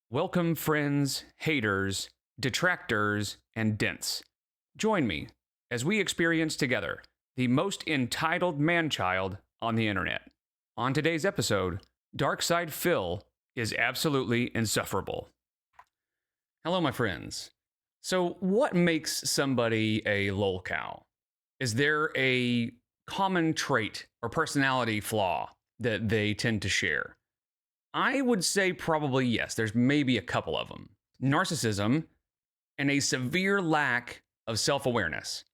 Welcome, friends, haters, detractors, and dents. Join me as we experience together the most entitled man-child on the internet. On today's episode, Darksydephil is absolutely insufferable. Hello, my friends. So, what makes somebody a lolcow? Is there a common trait or personality flaw that they tend to share? I would say probably yes. There's maybe a couple of them. Narcissism and a severe lack of self-awareness.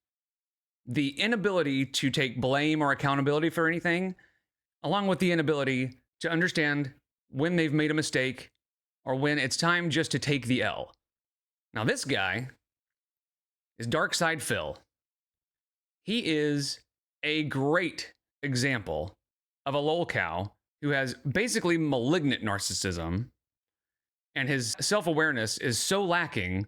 The inability to take blame or accountability for anything, along with the inability to understand when they've made a mistake or when it's time just to take the L. Now, this guy is Darksydephil. He is a great example of a lolcow who has basically malignant narcissism, and his self-awareness is so lacking,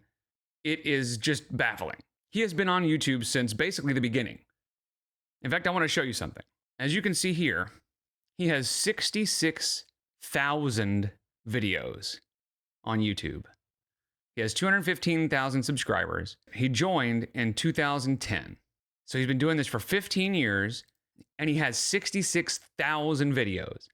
it is just baffling. He has been on YouTube since basically the beginning. In fact, I want to show you something. As you can see here, he has 66,000 videos on YouTube. He has 215,000 subscribers. He joined in 2010. So he's been doing this for 15 years, and he has 66,000 videos.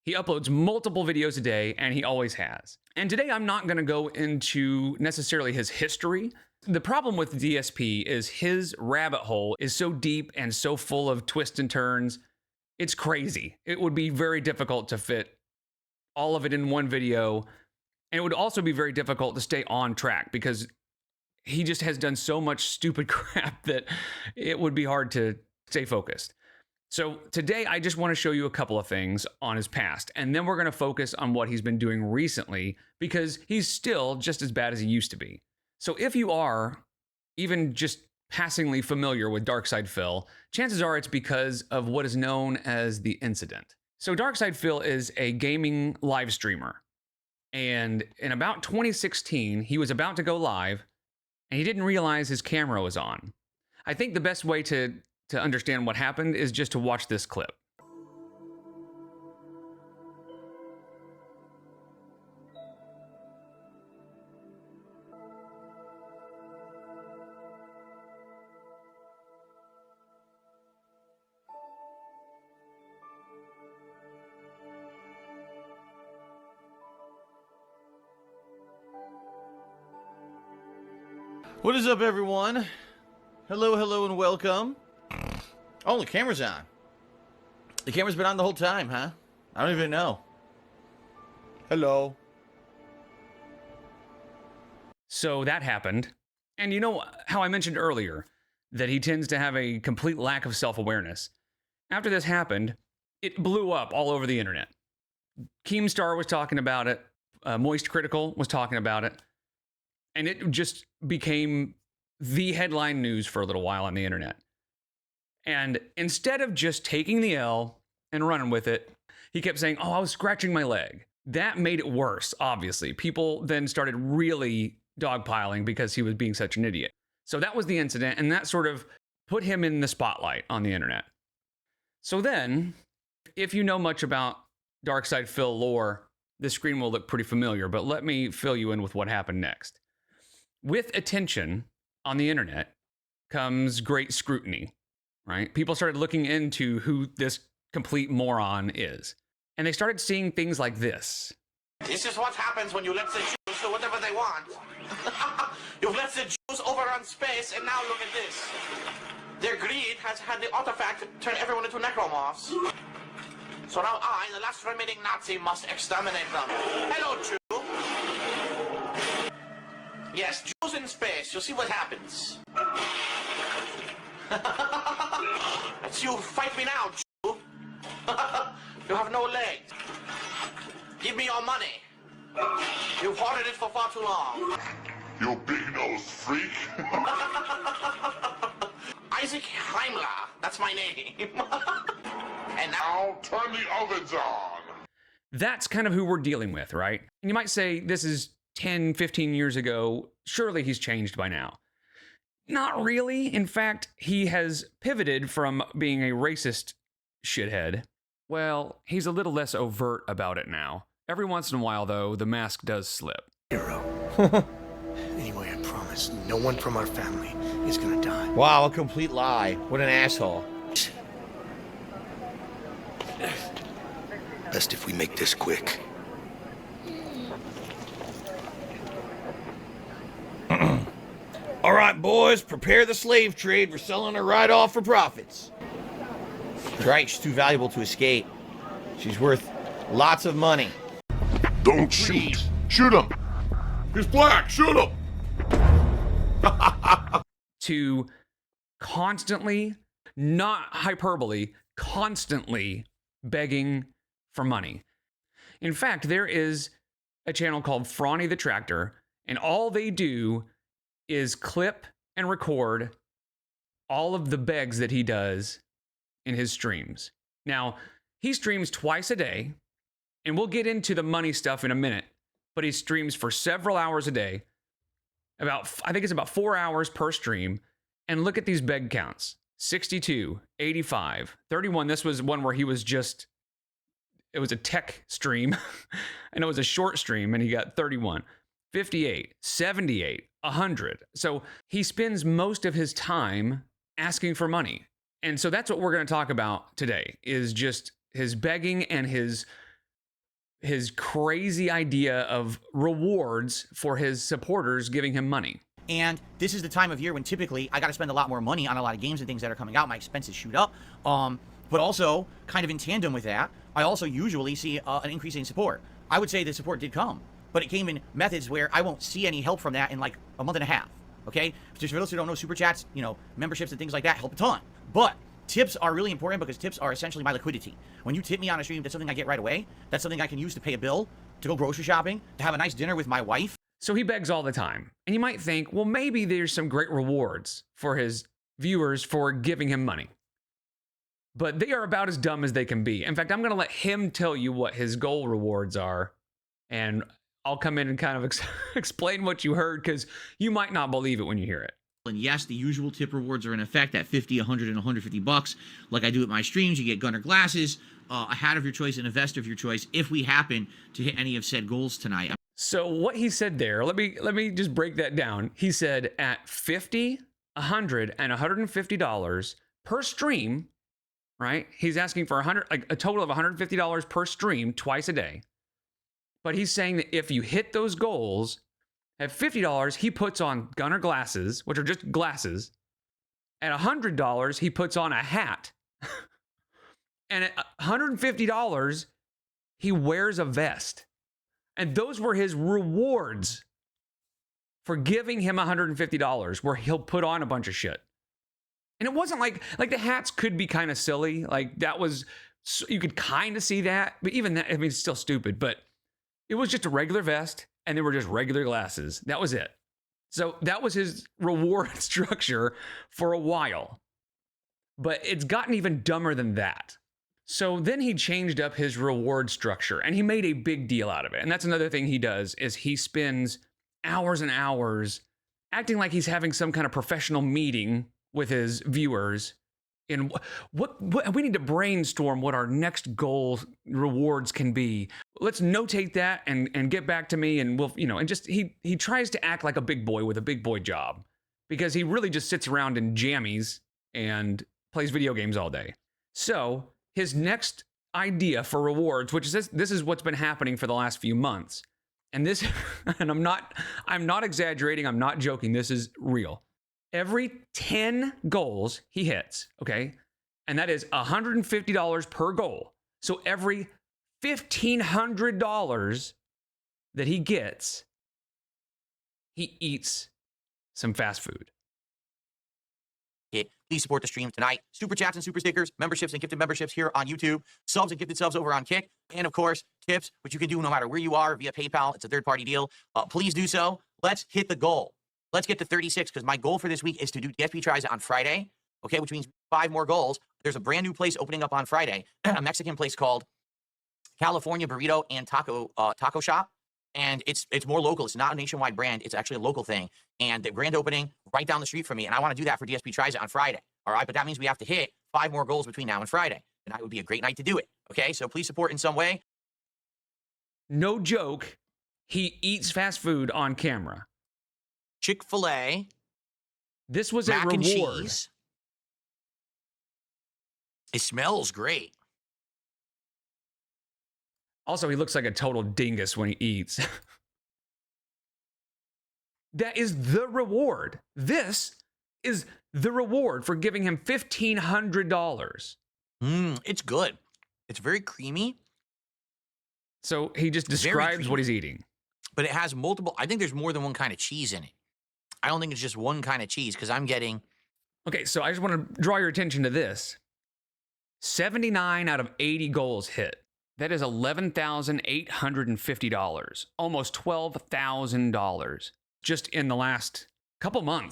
He uploads multiple videos a day, and he always has. And today I'm not going to go into necessarily his history. The problem with DSP is his rabbit hole is so deep and so full of twists and turns. It's crazy. It would be very difficult to fit all of it in one video. And it would also be very difficult to stay on track because he just has done so much stupid crap that it would be hard to stay focused. So today, I just want to show you a couple of things on his past, and then we're going to focus on what he's been doing recently, because he's still just as bad as he used to be. So if you are even just passingly familiar with Darksydephil, chances are it's because of what is known as the incident. So Darksydephil is a gaming live streamer, and in about 2016, he was about to go live, and he didn't realize his camera was on. I think the best way to understand what happened is just to watch this clip. What is up, everyone? Hello, and welcome. Oh, the camera's on. The camera's been on the whole time, huh? I don't even know. Hello. So that happened. And you know how I mentioned earlier that he tends to have a complete lack of self-awareness? After this happened, it blew up all over the internet. Keemstar was talking about it. Moist Critical was talking about it. And it just became the headline news for a little while on the internet. And instead of just taking the L and running with it, he kept saying, oh, I was scratching my leg. That made it worse, obviously. People then started really dogpiling because he was being such an idiot. So that was the incident, and that sort of put him in the spotlight on the internet. So then, if you know much about Darksydephil lore, this screen will look pretty familiar, but let me fill you in with what happened next. With attention on the internet comes great scrutiny. Right? People started looking into who this complete moron is. And they started seeing things like this. This is what happens when you let the Jews do whatever they want. You've let the Jews overrun space, and now look at this. Their greed has had the artifact turn everyone into necromorphs. So now I, the last remaining Nazi, must exterminate them. Hello, Jew. Yes, Jews in space. You'll see what happens. It's you. Fight me now, Jew. You have no legs. Give me your money. You've hoarded it for far too long. You big-nosed freak. Isaac Heimler. That's my name. And Now turn the ovens on. That's kind of who we're dealing with, right? And you might say this is 10, 15 years ago. Surely he's changed by now. Not really. In fact, he has pivoted from being a racist shithead. Well, he's a little less overt about it now. Every once in a while, though, the mask does slip. Hero. Anyway, I promise, no one from our family is gonna die. Wow, a complete lie. What an asshole. Best if we make this quick. All right, boys, prepare the slave trade. We're selling her right off for profits. That's right, she's too valuable to escape. She's worth lots of money. Don't shoot. Shoot him. He's black. Shoot him. To constantly, not hyperbole, constantly begging for money. In fact, there is a channel called Frawny the Tractor, and all they do is clip and record all of the begs that he does in his streams. Now, he streams twice a day, and we'll get into the money stuff in a minute, but he streams for several hours a day. I think it's about 4 hours per stream. And look at these beg counts: 62, 85, 31. This was one where he was just, it was a tech stream and it was a short stream and he got 31, 58, 78, 100. So he spends most of his time asking for money. And so that's what we're going to talk about today, is just his begging and his crazy idea of rewards for his supporters giving him money. And this is the time of year when typically I got to spend a lot more money on a lot of games and things that are coming out. My expenses shoot up. But also, kind of in tandem with that, I also usually see an increase in support. I would say the support did come, but it came in methods where I won't see any help from that in like a month and a half. Okay? Just for those who don't know, super chats, memberships and things like that help a ton. But tips are really important because tips are essentially my liquidity. When you tip me on a stream, that's something I get right away. That's something I can use to pay a bill, to go grocery shopping, to have a nice dinner with my wife. So he begs all the time. And you might think, well, maybe there's some great rewards for his viewers for giving him money. But they are about as dumb as they can be. In fact, I'm going to let him tell you what his goal rewards are. And I'll come in and kind of explain what you heard, because you might not believe it when you hear it. And yes, the usual tip rewards are in effect at 50, 100, and 150 bucks. Like I do at my streams, you get Gunner glasses, a hat of your choice, and a vest of your choice if we happen to hit any of said goals tonight. So what he said there, let me just break that down. He said at $50, $100, and $150 per stream, right? He's asking for a total of $150 per stream twice a day. But he's saying that if you hit those goals, at $50, he puts on Gunner glasses, which are just glasses. At $100, he puts on a hat. And at $150, he wears a vest. And those were his rewards for giving him $150, where he'll put on a bunch of shit. And it wasn't like the hats could be kind of silly. Like that was, you could kind of see that. But even that, I mean, it's still stupid. But it was just a regular vest and they were just regular glasses. That was it. So that was his reward structure for a while. But it's gotten even dumber than that. So then he changed up his reward structure and he made a big deal out of it. And that's another thing he does, is he spends hours and hours acting like he's having some kind of professional meeting with his viewers. In what we need to brainstorm what our next goal rewards can be. Let's notate that and get back to me, and we'll, and just he tries to act like a big boy with a big boy job, because he really just sits around in jammies and plays video games all day. So his next idea for rewards, which is this is what's been happening for the last few months. And this, and I'm not exaggerating, I'm not joking, this is real. Every 10 goals he hits, okay, and that is $150 per goal. So every $1,500 that he gets, he eats some fast food. Please support the stream tonight. Super chats and super stickers, memberships and gifted memberships here on YouTube, subs and gifted subs over on Kick, and of course, tips, which you can do no matter where you are via PayPal. It's a third-party deal. Please do so. Let's hit the goal. Let's get to 36, because my goal for this week is to do DSP Tries It on Friday, okay, which means 5 more goals. There's a brand new place opening up on Friday, a Mexican place called California Burrito and Taco Shop. And it's more local. It's not a nationwide brand. It's actually a local thing. And the grand opening right down the street from me. And I want to do that for DSP Tries It on Friday. All right. But that means we have to hit 5 more goals between now and Friday. And that would be a great night to do it. Okay. So please support in some way. No joke. He eats fast food on camera. Chick-fil-A, This was mac a and reward. cheese. It smells great. Also, he looks like a total dingus when he eats. That is the reward. This is the reward for giving him $1,500. It's good. It's very creamy, So he just Very describes creamy. what he's eating. but it has multiple. I think there's more than one kind of cheese in it. I don't think it's just one kind of cheese because I'm getting. Okay, so I just want to draw your attention to this. 79 out of 80 goals hit. That is $11,850, almost $12,000 just in the last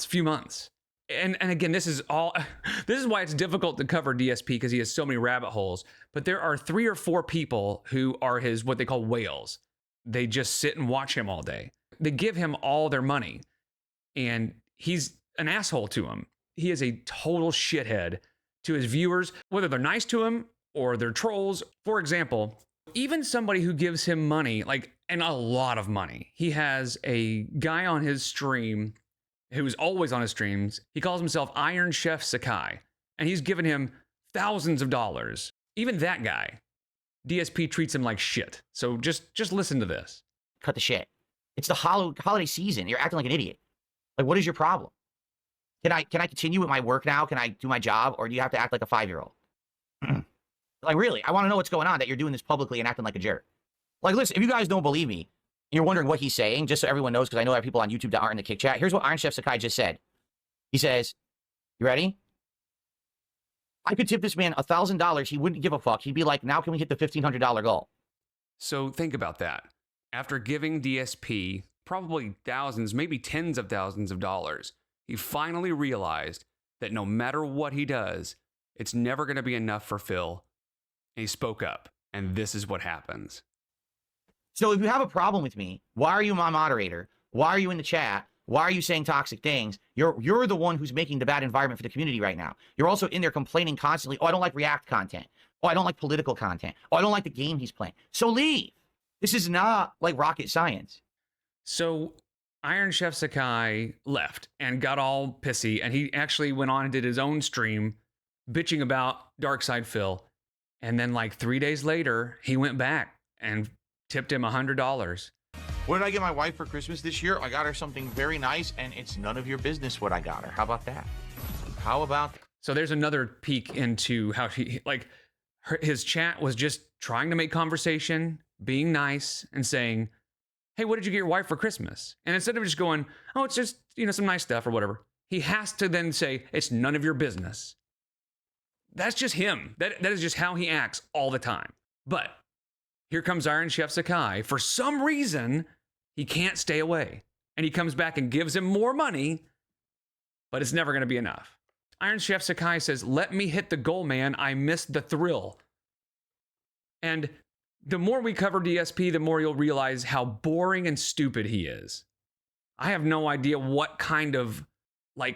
few months. And again, this is why it's difficult to cover DSP because he has so many rabbit holes. But there are 3 or 4 people who are his, what they call whales. They just sit and watch him all day. They give him all their money and he's an asshole to them. He is a total shithead to his viewers, whether they're nice to him or they're trolls. For example, even somebody who gives him money, and a lot of money. He has a guy on his stream who's always on his streams. He calls himself Iron Chef Sakai, and he's given him thousands of dollars. Even that guy, DSP treats him like shit. So just listen to this. Cut the shit. It's the holiday season. You're acting like an idiot. Like, what is your problem? Can I continue with my work now? Can I do my job? Or do you have to act like a 5-year-old? Like, really, I want to know what's going on that you're doing this publicly and acting like a jerk. Like, listen, if you guys don't believe me, and you're wondering what he's saying, just so everyone knows, because I know I have people on YouTube that aren't in the kick chat. Here's what Iron Chef Sakai just said. He says, you ready? I could tip this man $1,000. He wouldn't give a fuck. He'd be like, now can we hit the $1,500 goal? So think about that. After giving DSP probably thousands, maybe tens of thousands of dollars, he finally realized that no matter what he does, it's never going to be enough for Phil. And he spoke up, and this is what happens. So if you have a problem with me, why are you my moderator? Why are you in the chat? Why are you saying toxic things? You're the one who's making the bad environment for the community right now. You're also in there complaining constantly, oh, I don't like React content. Oh, I don't like political content. Oh, I don't like the game he's playing. So leave. This is not like rocket science. So Iron Chef Sakai left and got all pissy, and he actually went on and did his own stream bitching about Darksydephil. And then 3 days later, he went back and tipped him $100. What did I get my wife for Christmas this year? I got her something very nice, and it's none of your business what I got her. How about that? How about... So there's another peek into how his chat was just trying to make conversation, being nice, and saying, hey, what did you get your wife for Christmas? And instead of just going, oh, it's just, some nice stuff or whatever, he has to then say, it's none of your business. That's just him. That is just how he acts all the time. But here comes Iron Chef Sakai. For some reason, he can't stay away. And he comes back and gives him more money, but it's never going to be enough. Iron Chef Sakai says, let me hit the goal, man. I missed the thrill. And the more we cover DSP, the more you'll realize how boring and stupid he is. I have no idea what kind of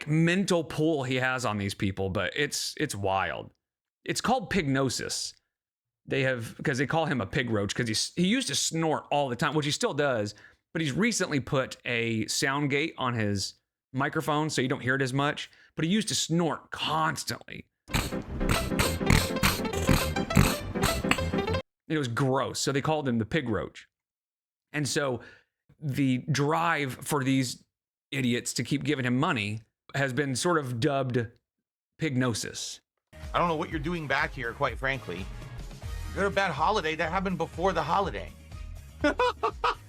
mental pull he has on these people, but it's wild. It's called Pignosis. Because they call him a Pigroach because he used to snort all the time, which he still does, but he's recently put a sound gate on his microphone so you don't hear it as much, but he used to snort constantly. It was gross, so they called him the Pigroach. And so the drive for these idiots to keep giving him money has been sort of dubbed Pignosis. I don't know what you're doing back here, quite frankly. You had a bad holiday. That happened before the holiday.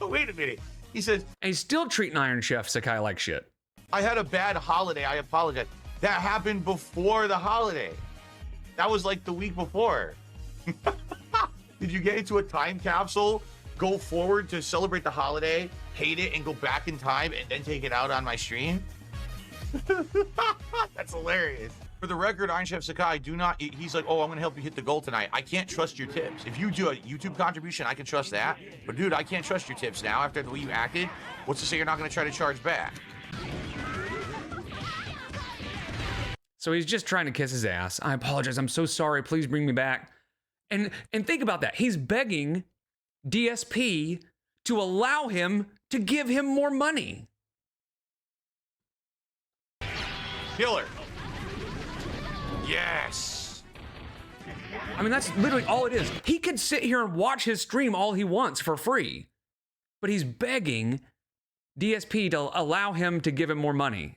Wait a minute. He says, And he's still treating Iron Chef Sakai like shit. I had a bad holiday. I apologize. That happened before the holiday. That was the week before. Did you get into a time capsule, go forward to celebrate the holiday, hate it, and go back in time and then take it out on my stream? That's hilarious. For the record, Iron Chef Sakai, he's like, oh, I'm gonna help you hit the goal tonight. I can't trust your tips. If you do a YouTube contribution, I can trust that. But dude, I can't trust your tips now after the way you acted. What's to say you're not gonna try to charge back? So he's just trying to kiss his ass. I apologize. I'm so sorry. Please bring me back. And think about that. He's begging DSP to allow him to give him more money. Killer. Yes. I mean, that's literally all it is. He could sit here and watch his stream all he wants for free, but he's begging DSP to allow him to give him more money.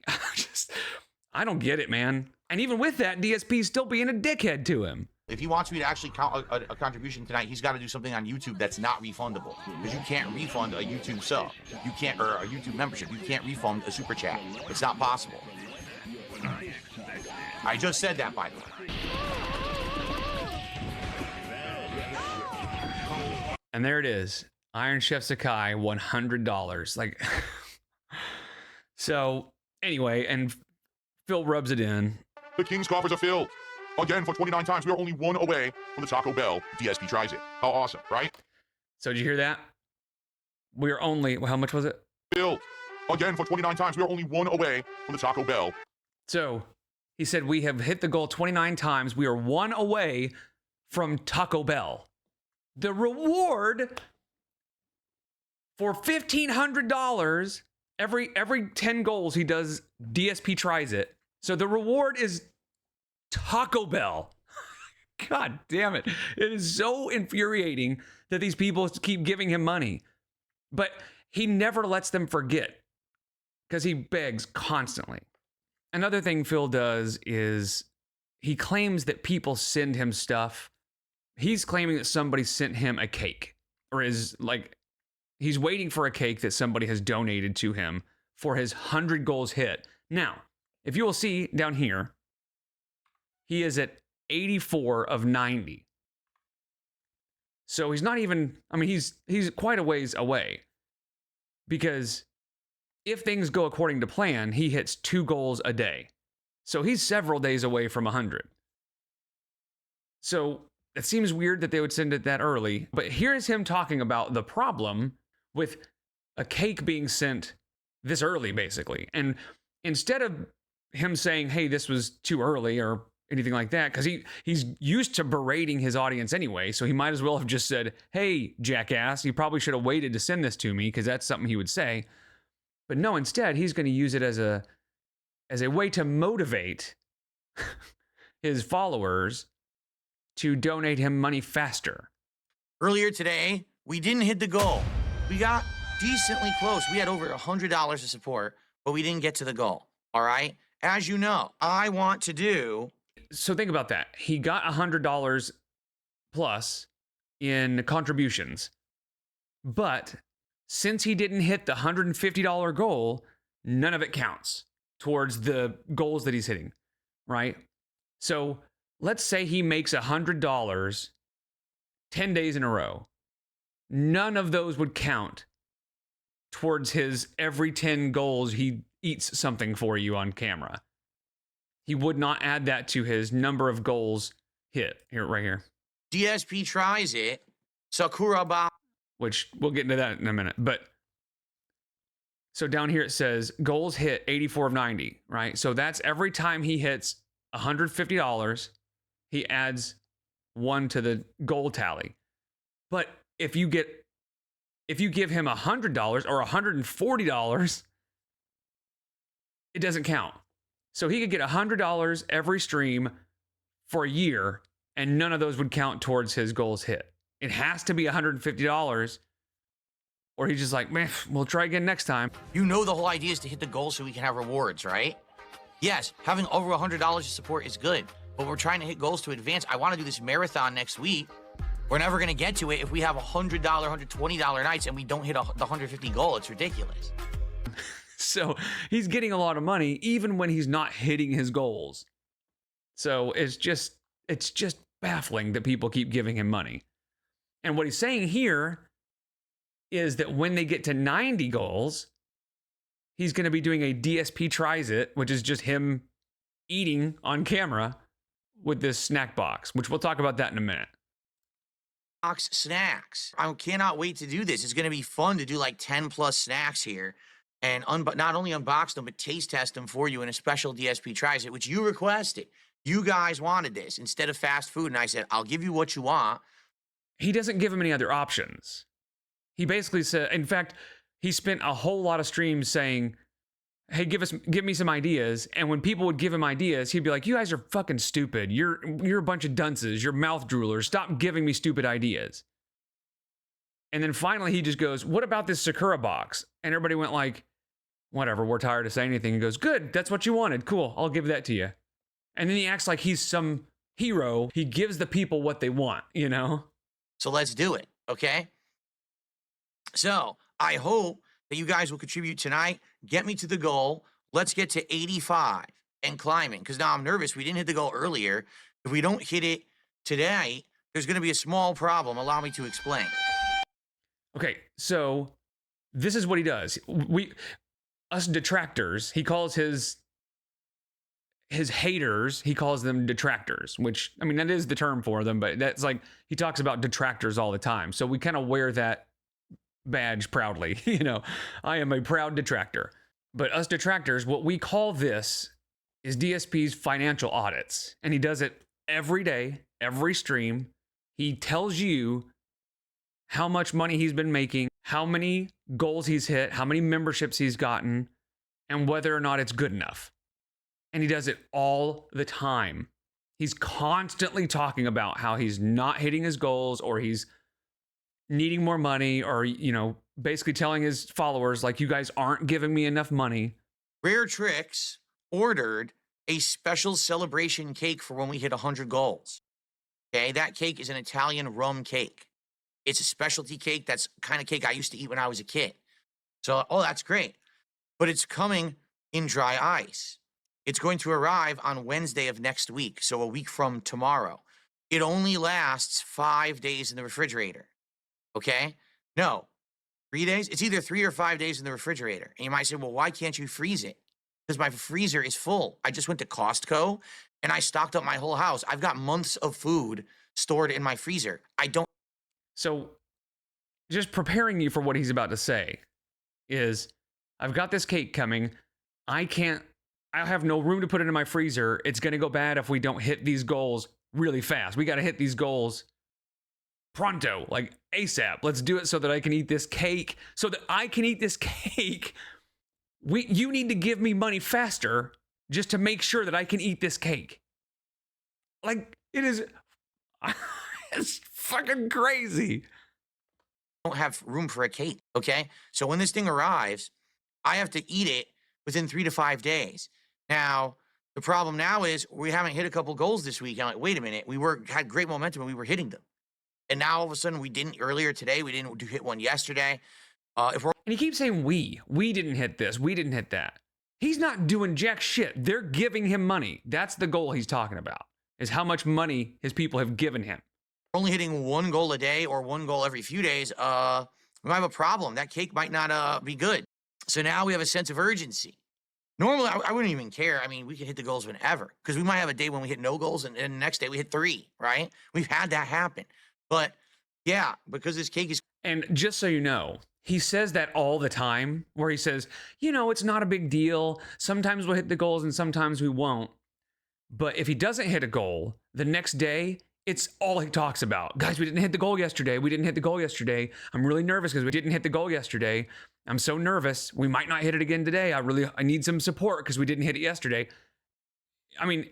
I don't get it, man. And even with that, DSP's still being a dickhead to him. If he wants me to actually count a contribution tonight, he's got to do something on YouTube that's not refundable. Because you can't refund a YouTube sub. You can't, or a YouTube membership. You can't refund a super chat. It's not possible. I just said that, by the way. And there it is. Iron Chef Sakai, $100. Like, so anyway, and Phil rubs it in. The King's coffers are filled. Again, for 29 times, we are only one away from the Taco Bell. DSP tries it. How awesome, right? So did you hear that? We are only, how much was it? Filled. Again, for 29 times, we are only one away from the Taco Bell. So he said, we have hit the goal 29 times. We are one away from Taco Bell. The reward for $1,500, every 10 goals he does, DSP tries it. So the reward is Taco Bell. God damn it. It is so infuriating that these people keep giving him money. But he never lets them forget because he begs constantly. Another thing Phil does is he claims that people send him stuff. He's claiming that somebody sent him a cake, or is like, he's waiting for a cake that somebody has donated to him for his 100 goals hit. Now, if you will see down here, he is at 84 of 90. So he's not even, I mean, he's quite a ways away, because if things go according to plan, he hits 2 goals a day. So he's several days away from 100. So it seems weird that they would send it that early, but here's him talking about the problem with a cake being sent this early, basically. And instead of him saying, hey, this was too early or anything like that, because he's used to berating his audience anyway, so he might as well have just said, hey, jackass, you probably should have waited to send this to me, because that's something he would say. But no, instead, he's going to use it as a way to motivate his followers to donate him money faster. Earlier today, we didn't hit the goal. We got decently close. We had over $100 of support, but we didn't get to the goal. All right? As you know, I want to do... So think about that. He got $100 plus in contributions, but since he didn't hit the $150 goal, none of it counts towards the goals that he's hitting, right? So let's say he makes $100 10 days in a row. None of those would count towards his every 10 goals he eats something for you on camera. He would not add that to his number of goals hit. Here, right here. DSP tries it. Sakura Ba. Which we'll get into that in a minute. But so down here it says goals hit 84 of 90, right? So that's every time he hits $150, he adds 1 to the goal tally. But if you give him $100 or $140, it doesn't count. So he could get $100 every stream for a year, and none of those would count towards his goals hit. It has to be $150, or he's just like, man, we'll try again next time. You know the whole idea is to hit the goal so we can have rewards, right? Yes, having over $100 of support is good, but we're trying to hit goals to advance. I want to do this marathon next week. We're never going to get to it if we have $100, $120 nights and we don't hit the 150 goal. It's ridiculous. So he's getting a lot of money even when he's not hitting his goals. So it's just baffling that people keep giving him money. And what he's saying here is that when they get to 90 goals, he's going to be doing a DSP tries it, which is just him eating on camera with this snack box, which we'll talk about that in a minute. Box snacks. I cannot wait to do this. It's going to be fun to do like 10 plus snacks here and not only unbox them, but taste test them for you in a special DSP tries it, which you requested. You guys wanted this instead of fast food. And I said, I'll give you what you want. He doesn't give him any other options. He basically said, in fact, he spent a whole lot of streams saying, hey, give me some ideas. And when people would give him ideas, he'd be like, you guys are fucking stupid. You're a bunch of dunces. You're mouth droolers. Stop giving me stupid ideas. And then finally he just goes, what about this Sakura box? And everybody went like, whatever, we're tired of saying anything. He goes, good, that's what you wanted. Cool, I'll give that to you. And then he acts like he's some hero. He gives the people what they want, you know? So let's do it, okay? So I hope that you guys will contribute tonight. Get me to the goal. Let's get to 85 and climbing, because now I'm nervous. We didn't hit the goal earlier. If we don't hit it today, there's going to be a small problem. Allow me to explain. Okay, so this is what he does. Us detractors, he calls his haters, he calls them detractors, which, I mean, that is the term for them, but that's like, he talks about detractors all the time. So we kind of wear that badge proudly. You know, I am a proud detractor. But us detractors, what we call this is DSP's financial audits. And he does it every day, every stream. He tells you how much money he's been making, how many goals he's hit, how many memberships he's gotten, and whether or not it's good enough. And he does it all the time. He's constantly talking about how he's not hitting his goals, or he's needing more money, or, you know, basically telling his followers, like, you guys aren't giving me enough money. Rare Tricks ordered a special celebration cake for when we hit 100 goals. Okay, that cake is an Italian rum cake. It's a specialty cake. That's the kind of cake I used to eat when I was a kid. So, oh, that's great. But it's coming in dry ice. It's going to arrive on Wednesday of next week, so a week from tomorrow. It only lasts 5 days in the refrigerator. Okay? No. 3 days? It's either 3 or 5 days in the refrigerator. And you might say, well, why can't you freeze it? Because my freezer is full. I just went to Costco and I stocked up my whole house. I've got months of food stored in my freezer. I don't. So just preparing you for what he's about to say is, I've got this cake coming. I have no room to put it in my freezer. It's going to go bad if we don't hit these goals really fast. We got to hit these goals pronto, like ASAP. Let's do it so that I can eat this cake. So that I can eat this cake, you need to give me money faster just to make sure that I can eat this cake. Like, it is, it's fucking crazy. Don't have room for a cake, okay? So when this thing arrives, I have to eat it within 3 to 5 days. Now, the problem now is we haven't hit a couple goals this week. I'm like, wait a minute. Had great momentum and we were hitting them. And now all of a sudden we didn't earlier today. We didn't hit one yesterday. And he keeps saying we didn't hit this. We didn't hit that. He's not doing jack shit. They're giving him money. That's the goal he's talking about, is how much money his people have given him. Only hitting one goal a day or one goal every few days, we might have a problem. That cake might not be good. So now we have a sense of urgency. Normally, I wouldn't even care. I mean, we can hit the goals whenever, because we might have a day when we hit no goals and the next day we hit 3, right? We've had that happen. But yeah, because this cake is... And just so you know, he says that all the time, where he says, you know, it's not a big deal. Sometimes we'll hit the goals and sometimes we won't. But if he doesn't hit a goal, the next day, it's all he talks about. Guys, we didn't hit the goal yesterday. We didn't hit the goal yesterday. I'm really nervous because we didn't hit the goal yesterday. I'm so nervous. We might not hit it again today. I need some support because we didn't hit it yesterday. I mean,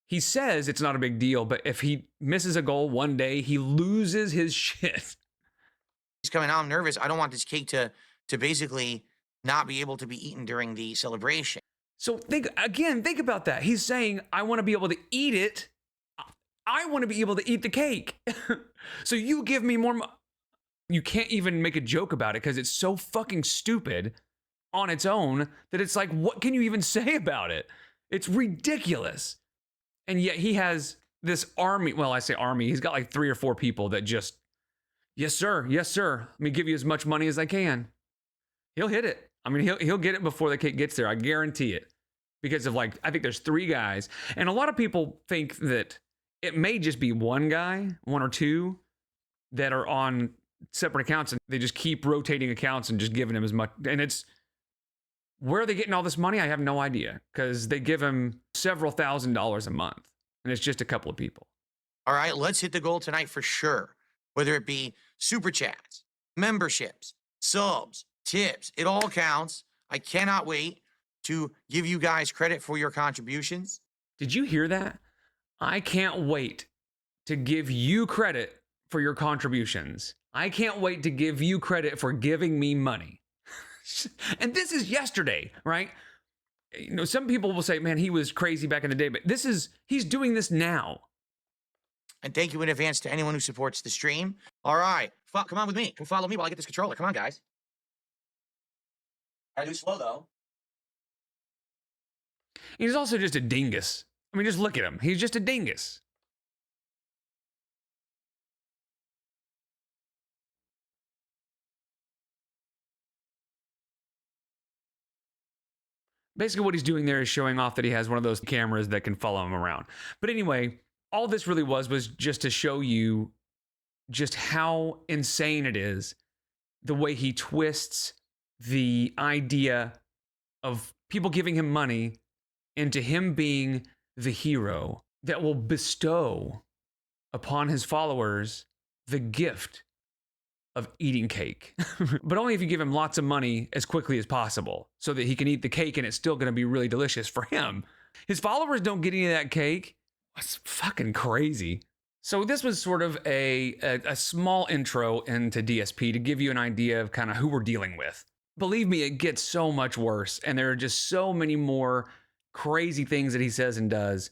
he says it's not a big deal, but if he misses a goal one day, he loses his shit. He's coming out. I'm nervous. I don't want this cake to basically not be able to be eaten during the celebration. So think about that. He's saying, I want to be able to eat it. I want to be able to eat the cake. So you give me more You can't even make a joke about it because it's so fucking stupid on its own that it's like, what can you even say about it? It's ridiculous. And yet he has this army. Well, I say army. He's got like 3 or 4 people that just, yes, sir. Yes, sir. Let me give you as much money as I can. He'll hit it. I mean, he'll get it before the cake gets there. I guarantee it. Because of, like, I think there's 3 guys. And a lot of people think that it may just be one guy, 1 or 2, that are on separate accounts, and they just keep rotating accounts and just giving him as much. And it's, where are they getting all this money? I have no idea, because they give him several $1,000s a month, and it's just a couple of people. All right, let's hit the goal tonight for sure. Whether it be super chats, memberships, subs, tips. It all counts. I cannot wait to give you guys credit for your contributions. Did you hear that? I can't wait to give you credit for your contributions. I can't wait to give you credit for giving me money. And this is yesterday, right? You know, some people will say, man, he was crazy back in the day, but he's doing this now. And thank you in advance to anyone who supports the stream. All right. Come on with me. Come follow me while I get this controller. Come on, guys. I do slow, though. He's also just a dingus. I mean, just look at him. He's just a dingus. Basically, what he's doing there is showing off that he has one of those cameras that can follow him around. But anyway, all this really was just to show you just how insane it is, the way he twists the idea of people giving him money into him being the hero that will bestow upon his followers the gift of eating cake. But only if you give him lots of money as quickly as possible so that he can eat the cake and it's still going to be really delicious for him. His followers don't get any of that cake. That's fucking crazy. So this was sort of a small intro into DSP to give you an idea of kind of who we're dealing with. Believe me, it gets so much worse. And there are just so many more crazy things that he says and does.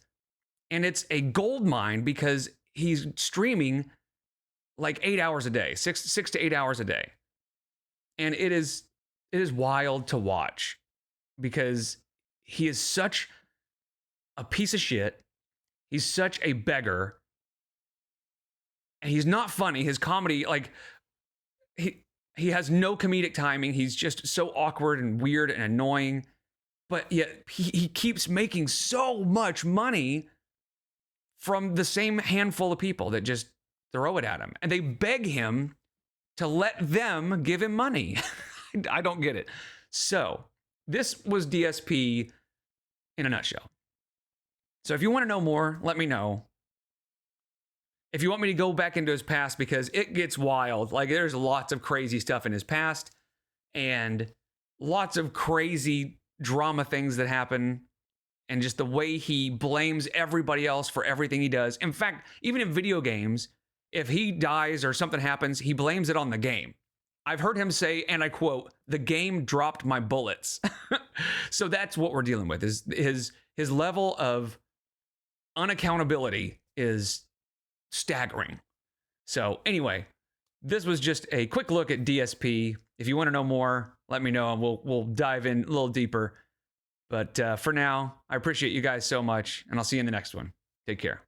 And it's a gold mine because he's streaming like 8 hours a day, six to 8 hours a day. And it is wild to watch because he is such a piece of shit. He's such a beggar. And he's not funny. His comedy, like, he has no comedic timing. He's just so awkward and weird and annoying. But yet he keeps making so much money from the same handful of people that just throw it at him. And they beg him to let them give him money. I don't get it. So this was DSP in a nutshell. So if you want to know more, let me know. If you want me to go back into his past, because it gets wild. Like, there's lots of crazy stuff in his past and lots of crazy drama things that happen, and just the way he blames everybody else for everything he does. In fact, even in video games, if he dies or something happens, he blames it on the game. I've heard him say, and I quote, "The game dropped my bullets." So that's what we're dealing with. Is his level of unaccountability is staggering. So anyway, this was just a quick look at DSP. If you want to know more, let me know and we'll dive in a little deeper. But for now, I appreciate you guys so much, and I'll see you in the next one. Take care.